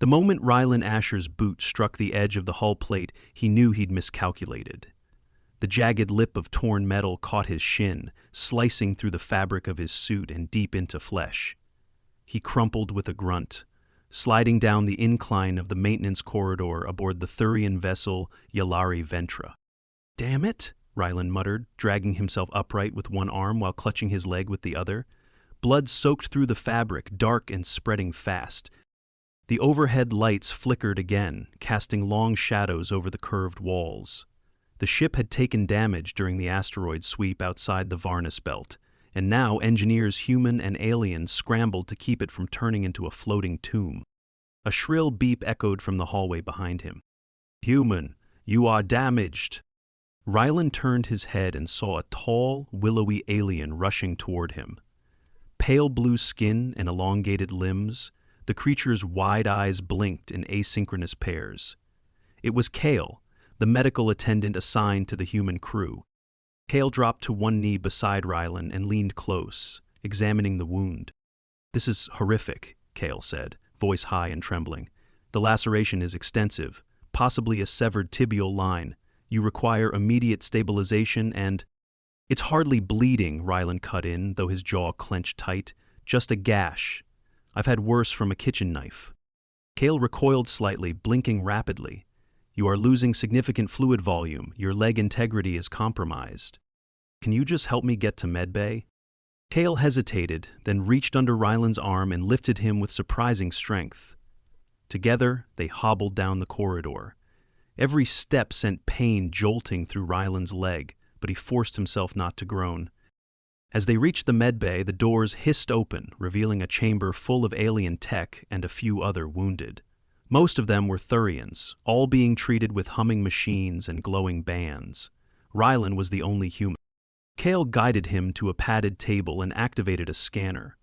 The moment Rylan Asher's boot struck the edge of the hull plate, he knew he'd miscalculated. The jagged lip of torn metal caught his shin, slicing through the fabric of his suit and deep into flesh. He crumpled with a grunt, sliding down the incline of the maintenance corridor aboard the Thurian vessel Yelari Ventra. "Damn it," Rylan muttered, dragging himself upright with one arm while clutching his leg with the other. Blood soaked through the fabric, dark and spreading fast. The overhead lights flickered again, casting long shadows over the curved walls. The ship had taken damage during the asteroid sweep outside the Varnus belt, and now engineers, human and alien, scrambled to keep it from turning into a floating tomb. A shrill beep echoed from the hallway behind him. "Human, you are damaged." Rylan turned his head and saw a tall, willowy alien rushing toward him. Pale blue skin and elongated limbs, the creature's wide eyes blinked in asynchronous pairs. It was Kael, the medical attendant assigned to the human crew. Kael dropped to one knee beside Rylan and leaned close, examining the wound. "This is horrific," Kael said, voice high and trembling. "The laceration is extensive, possibly a severed tibial line. You require immediate stabilization and—" "It's hardly bleeding," Rylan cut in, though his jaw clenched tight. "Just a gash. I've had worse from a kitchen knife." Kael recoiled slightly, blinking rapidly. "You are losing significant fluid volume. Your leg integrity is compromised. Can you just help me get to medbay?" Kael hesitated, then reached under Rylan's arm and lifted him with surprising strength. Together, they hobbled down the corridor. Every step sent pain jolting through Rylan's leg, but he forced himself not to groan. As they reached the medbay, the doors hissed open, revealing a chamber full of alien tech and a few other wounded. Most of them were Thurians, all being treated with humming machines and glowing bands. Rylan was the only human. Kael guided him to a padded table and activated a scanner.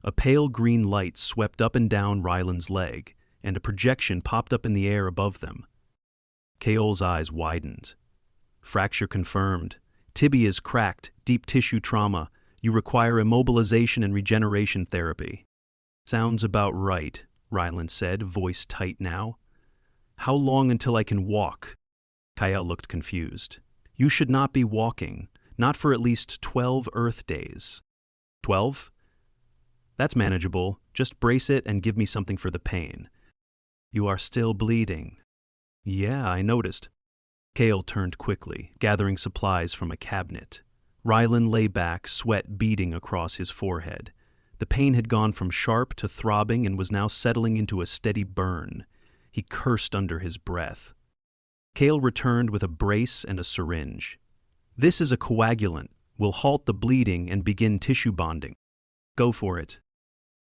A pale green light swept up and down Rylan's leg, and a projection popped up in the air above them. Kael's eyes widened. "Fracture confirmed. Tibia's cracked, deep tissue trauma. You require immobilization and regeneration therapy." "Sounds about right," Rylan said, voice tight now. "How long until I can walk?" Kael looked confused. "You should not be walking, not for at least 12 Earth days." 12? "That's manageable. Just brace it and give me something for the pain." "You are still bleeding." "Yeah, I noticed." Kael turned quickly, gathering supplies from a cabinet. Rylan lay back, sweat beading across his forehead. The pain had gone from sharp to throbbing and was now settling into a steady burn. He cursed under his breath. Kael returned with a brace and a syringe. "This is a coagulant. Will halt the bleeding and begin tissue bonding." "Go for it."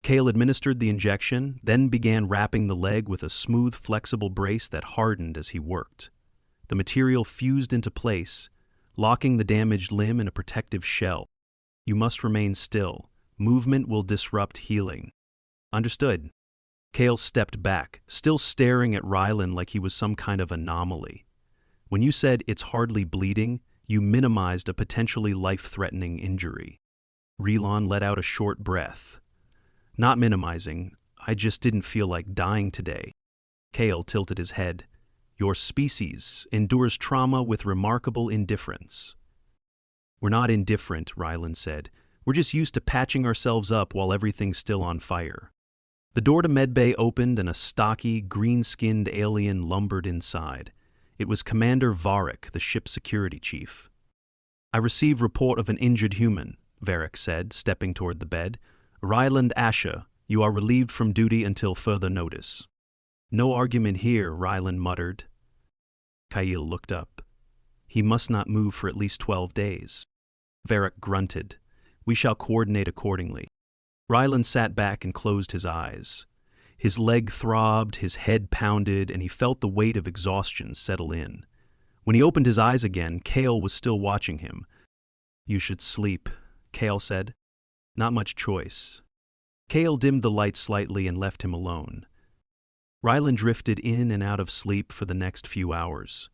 Kael administered the injection, then began wrapping the leg with a smooth, flexible brace that hardened as he worked. The material fused into place, locking the damaged limb in a protective shell. "You must remain still. Movement will disrupt healing." "Understood." Kael stepped back, still staring at Rylan like he was some kind of anomaly. "When you said it's hardly bleeding, you minimized a potentially life-threatening injury." Rylan let out a short breath. "Not minimizing. I just didn't feel like dying today." Kael tilted his head. "Your species endures trauma with remarkable indifference." "We're not indifferent," Rylan said. "We're just used to patching ourselves up while everything's still on fire." The door to medbay opened and a stocky, green-skinned alien lumbered inside. It was Commander Varric, the ship's security chief. "I receive report of an injured human," Varric said, stepping toward the bed. "Rylan Asher, you are relieved from duty until further notice." "No argument here," Rylan muttered. Kael looked up. "He must not move for at least 12 days. Varric grunted. "We shall coordinate accordingly." Rylan sat back and closed his eyes. His leg throbbed, his head pounded, and he felt the weight of exhaustion settle in. When he opened his eyes again, Kael was still watching him. "You should sleep," Kael said. "Not much choice." Kael dimmed the light slightly and left him alone. Rylan drifted in and out of sleep for the next few hours.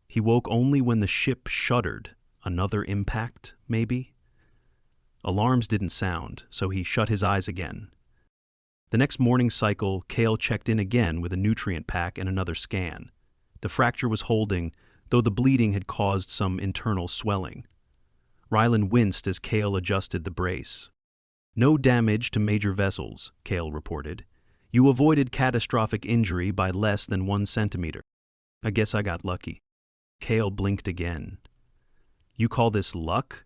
He woke only when the ship shuddered. Another impact, maybe? Alarms didn't sound, so he shut his eyes again. The next morning cycle, Kael checked in again with a nutrient pack and another scan. The fracture was holding, though the bleeding had caused some internal swelling. Rylan winced as Kael adjusted the brace. "No damage to major vessels," Kael reported. "You avoided catastrophic injury by less than 1 centimeter. I guess I got lucky." Kael blinked again. "You call this luck?"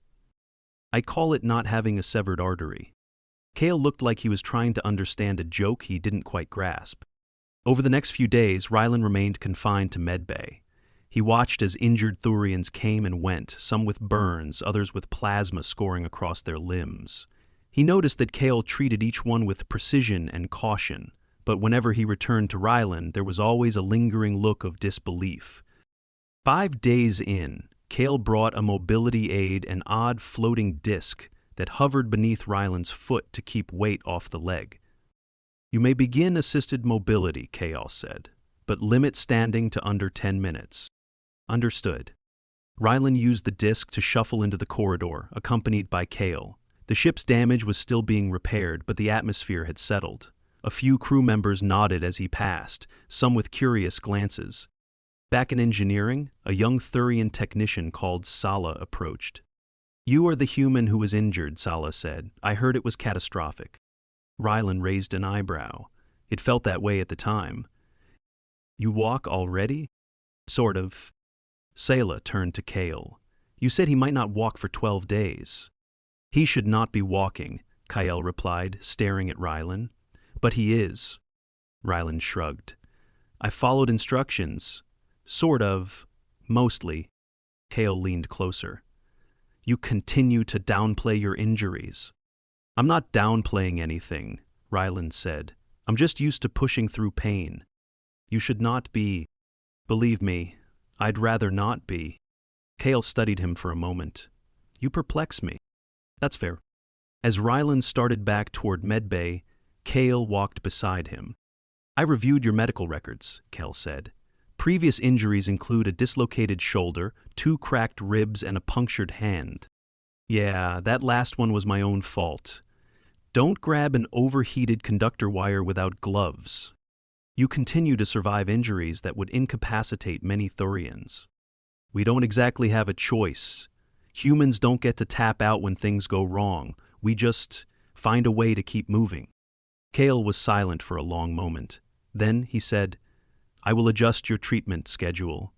"I call it not having a severed artery." Kael looked like he was trying to understand a joke he didn't quite grasp. Over the next few days, Rylan remained confined to medbay. He watched as injured Thurians came and went, some with burns, others with plasma scoring across their limbs. He noticed that Kael treated each one with precision and caution, but whenever he returned to Rylan, there was always a lingering look of disbelief. 5 days in, Kael brought a mobility aid, an odd floating disc that hovered beneath Rylan's foot to keep weight off the leg. "You may begin assisted mobility," Kael said, "but limit standing to under 10 minutes. "Understood." Rylan used the disc to shuffle into the corridor, accompanied by Kael. The ship's damage was still being repaired, but the atmosphere had settled. A few crew members nodded as he passed, some with curious glances. Back in engineering, a young Thurian technician called Sala approached. "You are the human who was injured," Sala said. "I heard it was catastrophic." Rylan raised an eyebrow. It felt that way at the time. "You walk already?" "Sort of." Sala turned to Kael. "You said he might not walk for 12 days. "He should not be walking," Kael replied, staring at Rylan. "But he is." Rylan shrugged. "I followed instructions. Sort of. Mostly." Kael leaned closer. "You continue to downplay your injuries." "I'm not downplaying anything," Rylan said. "I'm just used to pushing through pain." "You should not be." "Believe me, I'd rather not be." Kael studied him for a moment. "You perplex me." "That's fair." As Rylan started back toward medbay, Kael walked beside him. "I reviewed your medical records," Kael said. "Previous injuries include a dislocated shoulder, 2 cracked ribs, and a punctured hand." "Yeah, that last one was my own fault. Don't grab an overheated conductor wire without gloves." "You continue to survive injuries that would incapacitate many Thurians." "We don't exactly have a choice. Humans don't get to tap out when things go wrong. We just find a way to keep moving." Kael was silent for a long moment. Then he said, "I will adjust your treatment schedule.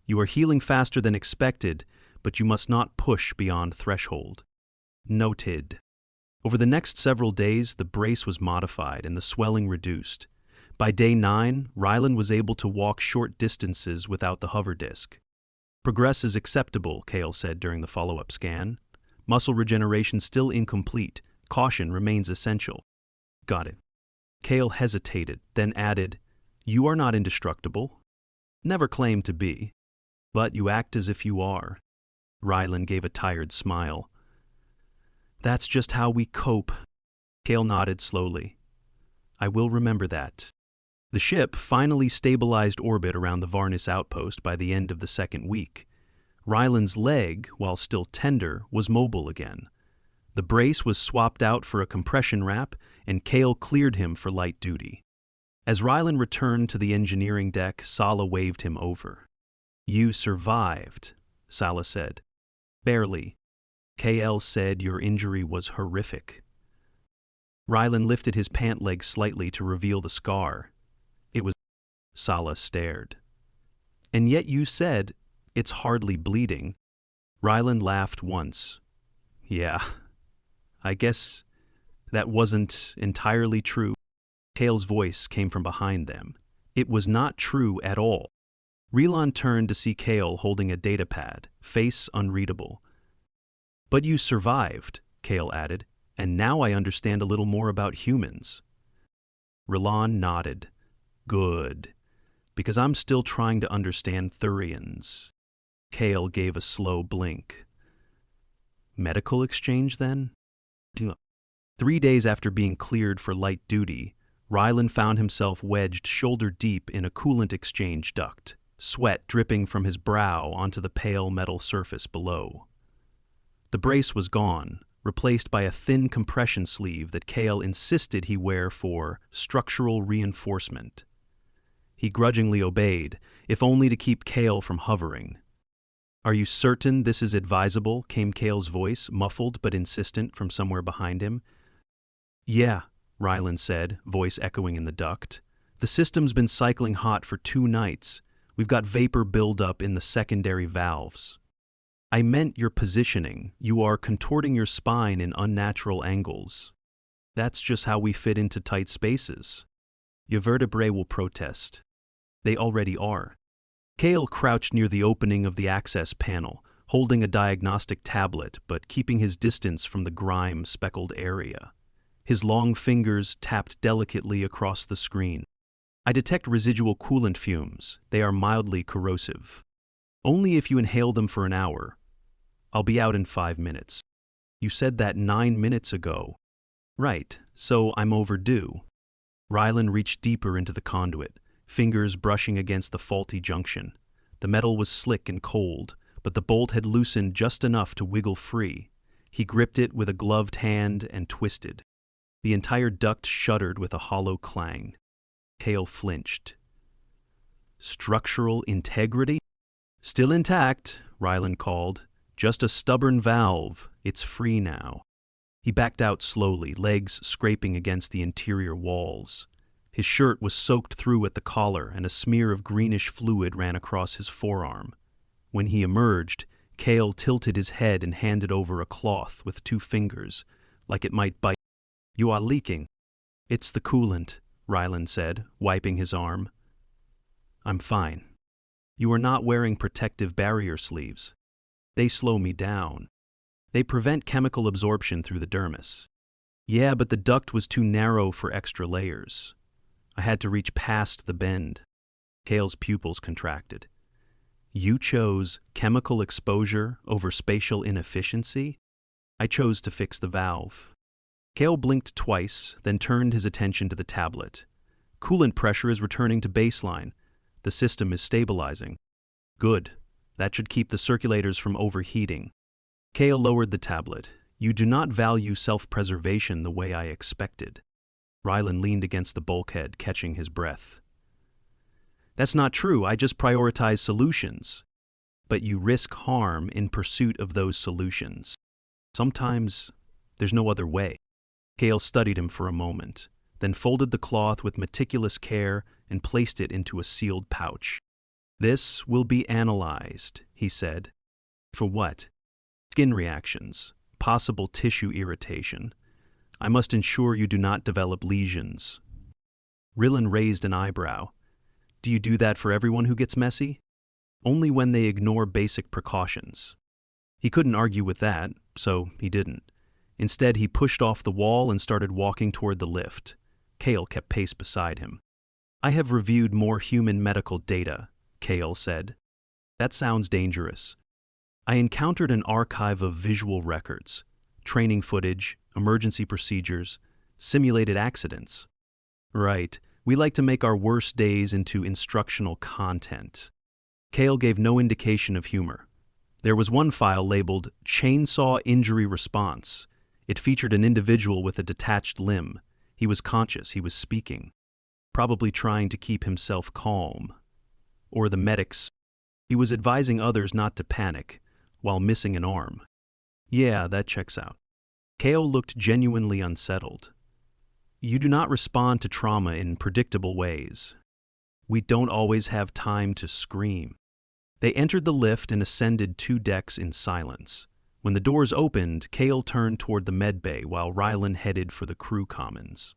You are healing faster than expected, but you must not push beyond threshold." "Noted." Over the next several days, the brace was modified and the swelling reduced. By day 9, Rylan was able to walk short distances without the hover disc. "Progress is acceptable," Kael said during the follow-up scan. "Muscle regeneration still incomplete. Caution remains essential." "Got it." Kael hesitated, then added, "You are not indestructible." "Never claimed to be." "But you act as if you are." Rylan gave a tired smile. "That's just how we cope." Kael nodded slowly. "I will remember that." The ship finally stabilized orbit around the Varnis outpost by the end of the 2nd week. Rylan's leg, while still tender, was mobile again. The brace was swapped out for a compression wrap, and Kael cleared him for light duty. As Rylan returned to the engineering deck, Sala waved him over. "You survived," Sala said. "Barely." Kael said your injury was horrific. Rylan lifted his pant leg slightly to reveal the scar. It was... Sala stared. "And yet you said, it's hardly bleeding." Rylan laughed once. "Yeah, I guess that wasn't entirely true." Kael's voice came from behind them. "It was not true at all." Rylan turned to see Kael holding a datapad, face unreadable. "But you survived," Kael added, "and now I understand a little more about humans." Rylan nodded. "Good, because I'm still trying to understand Thurians." Kael gave a slow blink. "Medical exchange, then?" 3 days after being cleared for light duty, Rylan found himself wedged shoulder-deep in a coolant exchange duct, sweat dripping from his brow onto the pale metal surface below. The brace was gone, replaced by a thin compression sleeve that Kael insisted he wear for structural reinforcement. He grudgingly obeyed, if only to keep Kael from hovering. "Are you certain this is advisable?" came Kael's voice, muffled but insistent, from somewhere behind him. "Yeah," Rylan said, voice echoing in the duct. "The system's been cycling hot for 2 nights. We've got vapor buildup in the secondary valves." "I meant your positioning. You are contorting your spine in unnatural angles. That's just how we fit into tight spaces. Your vertebrae will protest." "They already are." Kael crouched near the opening of the access panel, holding a diagnostic tablet but keeping his distance from the grime-speckled area. His long fingers tapped delicately across the screen. "I detect residual coolant fumes. They are mildly corrosive. Only if you inhale them for an hour. I'll be out in 5 minutes." "You said that 9 minutes ago." "Right, so I'm overdue." Rylan reached deeper into the conduit, fingers brushing against the faulty junction. The metal was slick and cold, but the bolt had loosened just enough to wiggle free. He gripped it with a gloved hand and twisted. The entire duct shuddered with a hollow clang. Kael flinched. "Structural integrity?" "Still intact," Rylan called. "Just a stubborn valve. It's free now." He backed out slowly, legs scraping against the interior walls. His shirt was soaked through at the collar, and a smear of greenish fluid ran across his forearm. When he emerged, Kael tilted his head and handed over a cloth with 2 fingers, like it might bite. "You are leaking." "It's the coolant," Rylan said, wiping his arm. "I'm fine." "You are not wearing protective barrier sleeves." "They slow me down." "They prevent chemical absorption through the dermis." "Yeah, but the duct was too narrow for extra layers. I had to reach past the bend." Kael's pupils contracted. "You chose chemical exposure over spatial inefficiency?" "I chose to fix the valve." Kael blinked twice, then turned his attention to the tablet. "Coolant pressure is returning to baseline. The system is stabilizing." "Good. That should keep the circulators from overheating." Kael lowered the tablet. "You do not value self-preservation the way I expected." Rylan leaned against the bulkhead, catching his breath. "That's not true. I just prioritize solutions." "But you risk harm in pursuit of those solutions. Sometimes there's no other way." Kael studied him for a moment, then folded the cloth with meticulous care and placed it into a sealed pouch. "This will be analyzed," he said. "For what?" "Skin reactions, possible tissue irritation. I must ensure you do not develop lesions." Rylan raised an eyebrow. "Do you do that for everyone who gets messy?" "Only when they ignore basic precautions." He couldn't argue with that, so he didn't. Instead, he pushed off the wall and started walking toward the lift. Kael kept pace beside him. "I have reviewed more human medical data," Kael said. "That sounds dangerous." "I encountered an archive of visual records, training footage, emergency procedures, simulated accidents." "Right. We like to make our worst days into instructional content." Kael gave no indication of humor. There was one file labeled Chainsaw Injury Response. It featured an individual with a detached limb. He was conscious, he was speaking, probably trying to keep himself calm. Or the medics. He was advising others not to panic, while missing an arm. "Yeah, that checks out." Kael looked genuinely unsettled. "You do not respond to trauma in predictable ways." "We don't always have time to scream." They entered the lift and ascended 2 decks in silence. When the doors opened, Kael turned toward the medbay while Rylan headed for the crew commons.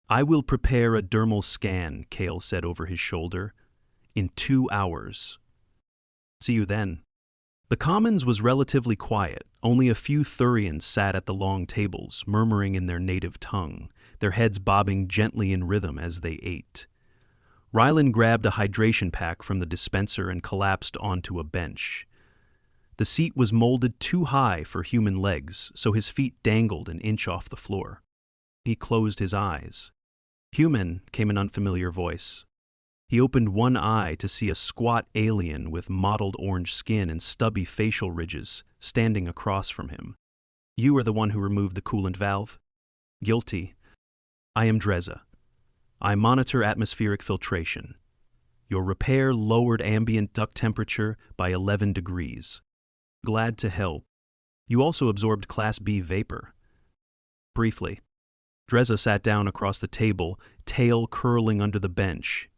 "I will prepare a dermal scan," Kael said over his shoulder. "In 2 hours. See you then." The commons was relatively quiet. Only a few Thurians sat at the long tables, murmuring in their native tongue, their heads bobbing gently in rhythm as they ate. Rylan grabbed a hydration pack from the dispenser and collapsed onto a bench. The seat was molded too high for human legs, so his feet dangled an inch off the floor. He closed his eyes. "Human," came an unfamiliar voice. He opened one eye to see a squat alien with mottled orange skin and stubby facial ridges standing across from him. You are the one who removed the coolant valve? Guilty. I am Dreza. I monitor atmospheric filtration. Your repair lowered ambient duct temperature by 11 degrees. Glad to help. You also absorbed Class B vapor. Briefly. Dreza sat down across the table, tail curling under the bench.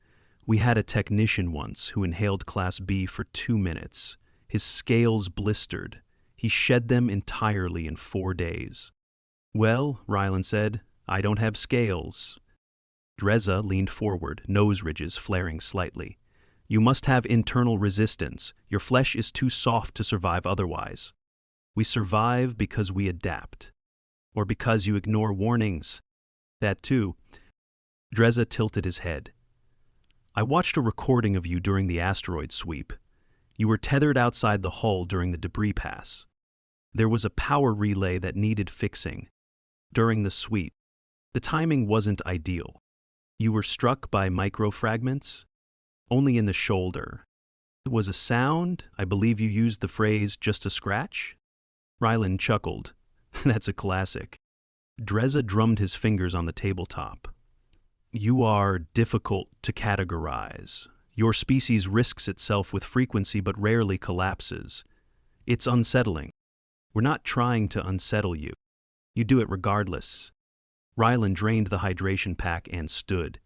We had a technician once who inhaled Class B for 2 minutes. His scales blistered. He shed them entirely in 4 days. Well, Rylan said, I don't have scales. Dreza leaned forward, nose ridges flaring slightly. You must have internal resistance. Your flesh is too soft to survive otherwise. We survive because we adapt. Or because you ignore warnings. That too. Dreza tilted his head. I watched a recording of you during the asteroid sweep. You were tethered outside the hull during the debris pass. There was a power relay that needed fixing. During the sweep, the timing wasn't ideal. You were struck by microfragments? Only in the shoulder. It was a sound? I believe you used the phrase, just a scratch? Rylan chuckled. That's a classic. Dreza drummed his fingers on the tabletop. You are difficult to categorize. Your species risks itself with frequency but rarely collapses. It's unsettling. We're not trying to unsettle you. You do it regardless. Rylan drained the hydration pack and stood.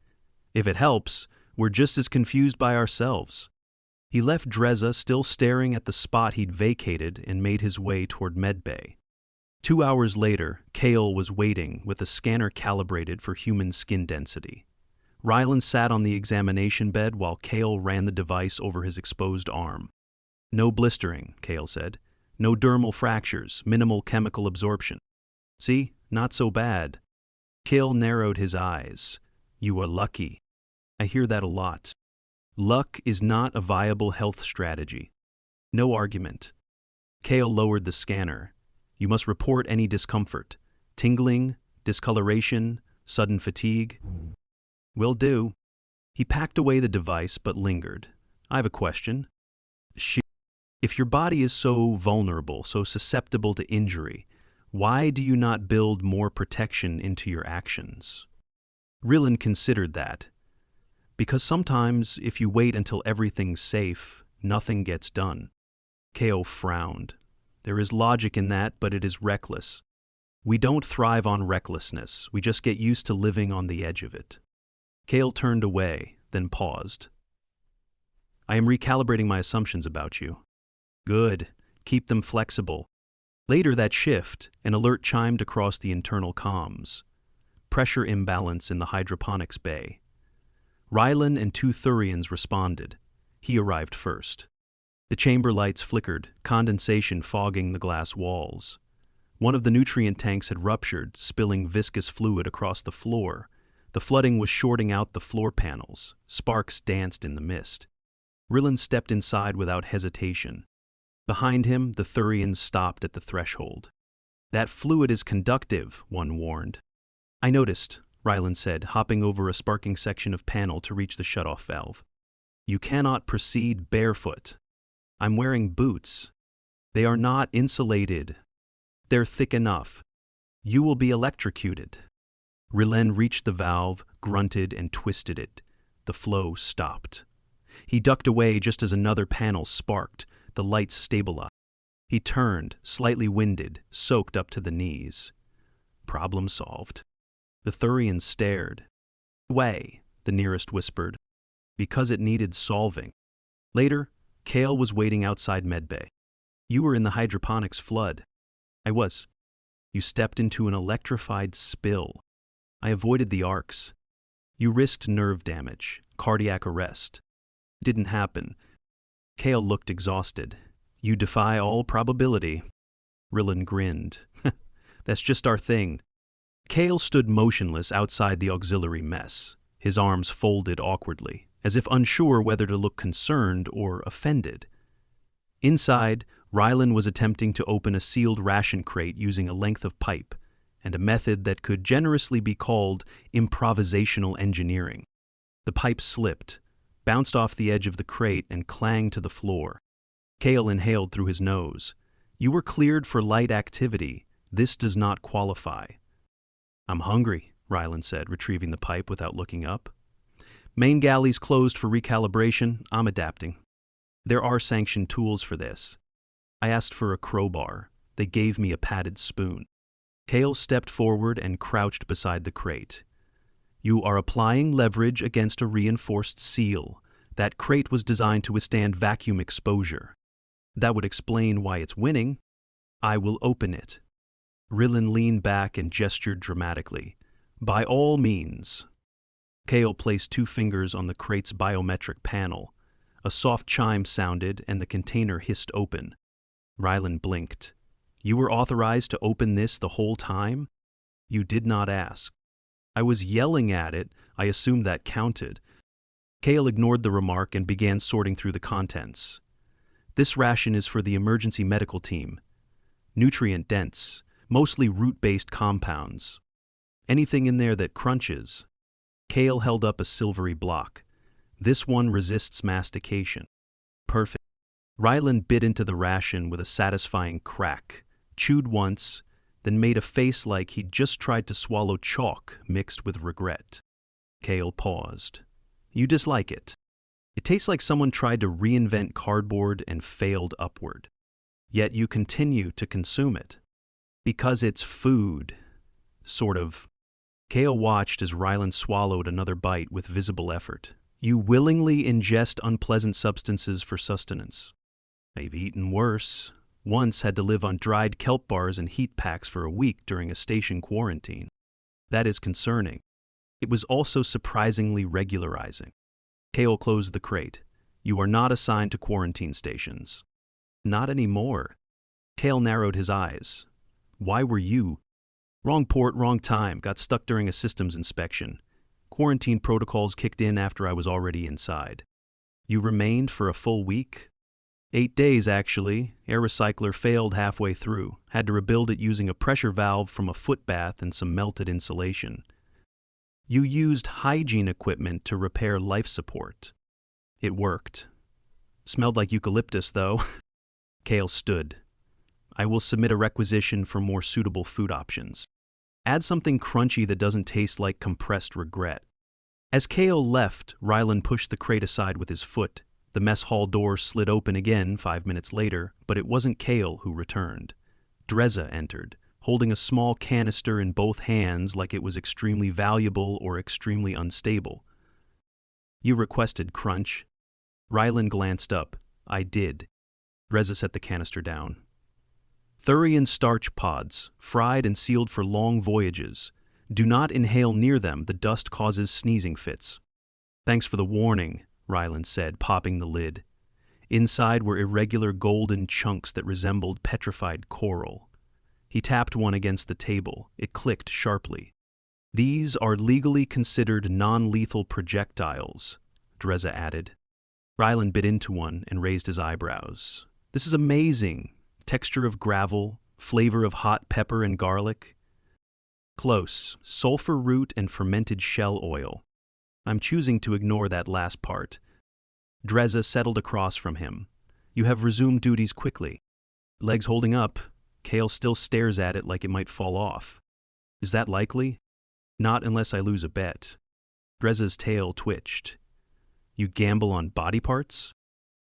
If it helps, we're just as confused by ourselves. He left Dreza still staring at the spot he'd vacated and made his way toward medbay. 2 hours later, Kael was waiting with a scanner calibrated for human skin density. Rylan sat on the examination bed while Kael ran the device over his exposed arm. No blistering, Kael said. No dermal fractures, minimal chemical absorption. See, not so bad. Kael narrowed his eyes. You are lucky. I hear that a lot. Luck is not a viable health strategy. No argument. Kael lowered the scanner. You must report any discomfort. Tingling, discoloration, sudden fatigue. Will do. He packed away the device but lingered. I have a question. If your body is so vulnerable, so susceptible to injury, why do you not build more protection into your actions? Rylan considered that. Because sometimes, if you wait until everything's safe, nothing gets done. Kael frowned. There is logic in that, but it is reckless. We don't thrive on recklessness. We just get used to living on the edge of it. Kael turned away, then paused. I am recalibrating my assumptions about you. Good. Keep them flexible. Later that shift, an alert chimed across the internal comms. Pressure imbalance in the hydroponics bay. Rylan and 2 Thurians responded. He arrived first. The chamber lights flickered, condensation fogging the glass walls. One of the nutrient tanks had ruptured, spilling viscous fluid across the floor. The flooding was shorting out the floor panels. Sparks danced in the mist. Rylan stepped inside without hesitation. Behind him, the Thurians stopped at the threshold. That fluid is conductive, one warned. I noticed, Rylan said, hopping over a sparking section of panel to reach the shutoff valve. You cannot proceed barefoot. I'm wearing boots. They are not insulated. They're thick enough. You will be electrocuted. Rylan reached the valve, grunted, and twisted it. The flow stopped. He ducked away just as another panel sparked. The lights stabilized. He turned, slightly winded, soaked up to the knees. Problem solved. The Thurians stared. Way, the nearest whispered. Because it needed solving. Later, Kael was waiting outside medbay. You were in the hydroponics flood. I was. You stepped into an electrified spill. I avoided the arcs. You risked nerve damage, cardiac arrest. Didn't happen. Kael looked exhausted. You defy all probability. Rylan grinned. That's just our thing. Kael stood motionless outside the auxiliary mess, his arms folded awkwardly, as if unsure whether to look concerned or offended. Inside, Rylan was attempting to open a sealed ration crate using a length of pipe, and a method that could generously be called improvisational engineering. The pipe slipped, bounced off the edge of the crate, and clanged to the floor. Kael inhaled through his nose. You were cleared for light activity, This does not qualify. I'm hungry, Rylan said, retrieving the pipe without looking up. Main galleys closed for recalibration. I'm adapting. There are sanctioned tools for this. I asked for a crowbar. They gave me a padded spoon. Kael stepped forward and crouched beside the crate. You are applying leverage against a reinforced seal. That crate was designed to withstand vacuum exposure. That would explain why it's winning. I will open it. Rylan leaned back and gestured dramatically. By all means. Kael placed 2 fingers on the crate's biometric panel. A soft chime sounded and the container hissed open. Rylan blinked. You were authorized to open this the whole time? You did not ask. I was yelling at it. I assumed that counted. Kael ignored the remark and began sorting through the contents. This ration is for the emergency medical team. Nutrient-dense, mostly root-based compounds. Anything in there that crunches. Kael held up a silvery block. This one resists mastication. Perfect. Rylan bit into the ration with a satisfying crack, chewed once, then made a face like he'd just tried to swallow chalk mixed with regret. Kael paused. You dislike it. It tastes like someone tried to reinvent cardboard and failed upward. Yet you continue to consume it. Because it's food. Sort of. Kael watched as Rylan swallowed another bite with visible effort. You willingly ingest unpleasant substances for sustenance. I've eaten worse. Once had to live on dried kelp bars and heat packs for a week during a station quarantine. That is concerning. It was also surprisingly regularizing. Kael closed the crate. You are not assigned to quarantine stations. Not anymore. Kael narrowed his eyes. Why were you? Wrong port, wrong time. Got stuck during a systems inspection. Quarantine protocols kicked in after I was already inside. You remained for a full week? 8 days, actually. Air recycler failed halfway through. Had to rebuild it using a pressure valve from a foot bath and some melted insulation. You used hygiene equipment to repair life support. It worked. Smelled like eucalyptus, though. Kael stood. I will submit a requisition for more suitable food options. Add something crunchy that doesn't taste like compressed regret. As Kael left, Rylan pushed the crate aside with his foot. The mess hall door slid open again 5 minutes later, but it wasn't Kael who returned. Dreza entered, holding a small canister in both hands like it was extremely valuable or extremely unstable. You requested crunch. Rylan glanced up. I did. Dreza set the canister down. Thurian starch pods, fried and sealed for long voyages. Do not inhale near them, the dust causes sneezing fits. Thanks for the warning, Rylan said, popping the lid. Inside were irregular golden chunks that resembled petrified coral. He tapped one against the table. It clicked sharply. These are legally considered non-lethal projectiles, Dreza added. Rylan bit into one and raised his eyebrows. This is amazing. Texture of gravel, flavor of hot pepper and garlic. Close. Sulfur root and fermented shell oil. I'm choosing to ignore that last part. Dreza settled across from him. You have resumed duties quickly. Legs holding up. Kael still stares at it like it might fall off. Is that likely? Not unless I lose a bet. Dreza's tail twitched. You gamble on body parts?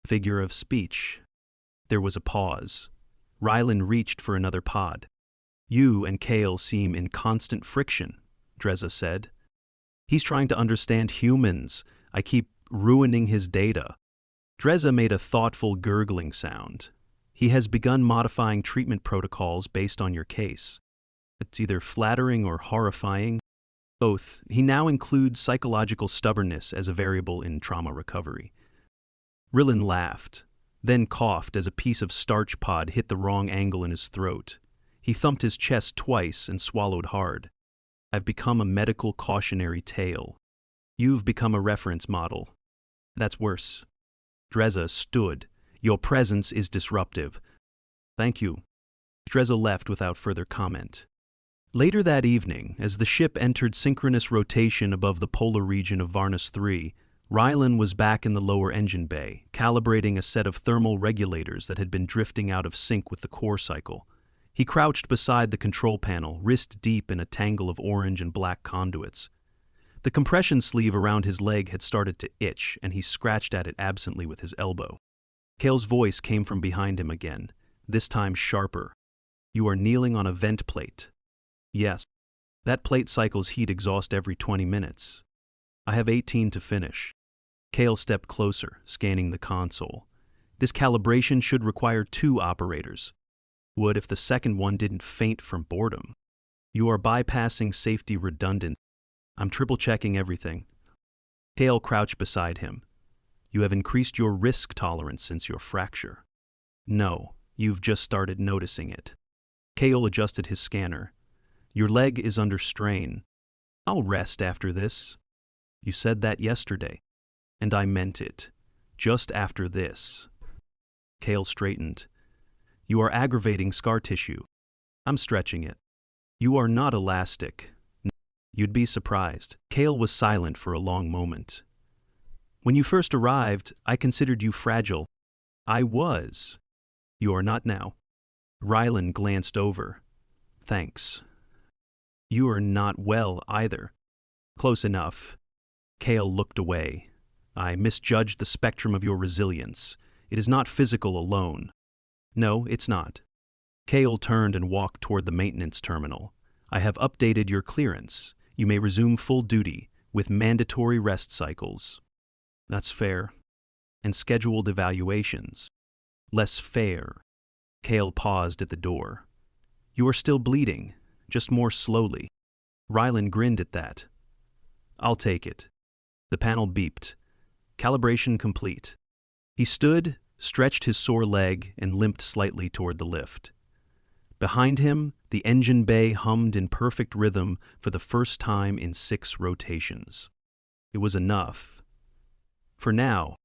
Figure of speech. There was a pause. Rylan reached for another pod. You and Kael seem in constant friction, Dreza said. He's trying to understand humans. I keep ruining his data. Dreza made a thoughtful gurgling sound. He has begun modifying treatment protocols based on your case. It's either flattering or horrifying. Both. He now includes psychological stubbornness as a variable in trauma recovery. Rylan laughed, then coughed as a piece of starch pod hit the wrong angle in his throat. He thumped his chest twice and swallowed hard. I've become a medical cautionary tale. You've become a reference model. That's worse. Dreza stood. Your presence is disruptive. Thank you. Dreza left without further comment. Later that evening, as the ship entered synchronous rotation above the polar region of Varnus III, Rylan was back in the lower engine bay, calibrating a set of thermal regulators that had been drifting out of sync with the core cycle. He crouched beside the control panel, wrist deep in a tangle of orange and black conduits. The compression sleeve around his leg had started to itch, and he scratched at it absently with his elbow. Kael's voice came from behind him again, this time sharper. "You are kneeling on a vent plate." "Yes. That plate cycles heat exhaust every 20 minutes. I have 18 to finish." Kael stepped closer, scanning the console. This calibration should require 2 operators. Would if the second one didn't faint from boredom. "You are bypassing safety redundant. I'm triple-checking everything." Kael crouched beside him. "You have increased your risk tolerance since your fracture." "No, you've just started noticing it." Kael adjusted his scanner. "Your leg is under strain. I'll rest after this." "You said that yesterday." "And I meant it. Just after this." Kael straightened. "You are aggravating scar tissue." "I'm stretching it." "You are not elastic." "You'd be surprised." Kael was silent for a long moment. "When you first arrived, I considered you fragile." "I was." "You are not now." Rylan glanced over. "Thanks." "You are not well either." "Close enough." Kael looked away. "I misjudged the spectrum of your resilience. It is not physical alone." "No, it's not." Kael turned and walked toward the maintenance terminal. "I have updated your clearance. You may resume full duty, with mandatory rest cycles." "That's fair." "And scheduled evaluations." "Less fair." Kael paused at the door. "You are still bleeding, just more slowly." Rylan grinned at that. "I'll take it." The panel beeped. "Calibration complete." He stood, stretched his sore leg, and limped slightly toward the lift. Behind him, the engine bay hummed in perfect rhythm for the first time in 6 rotations. It was enough. For now,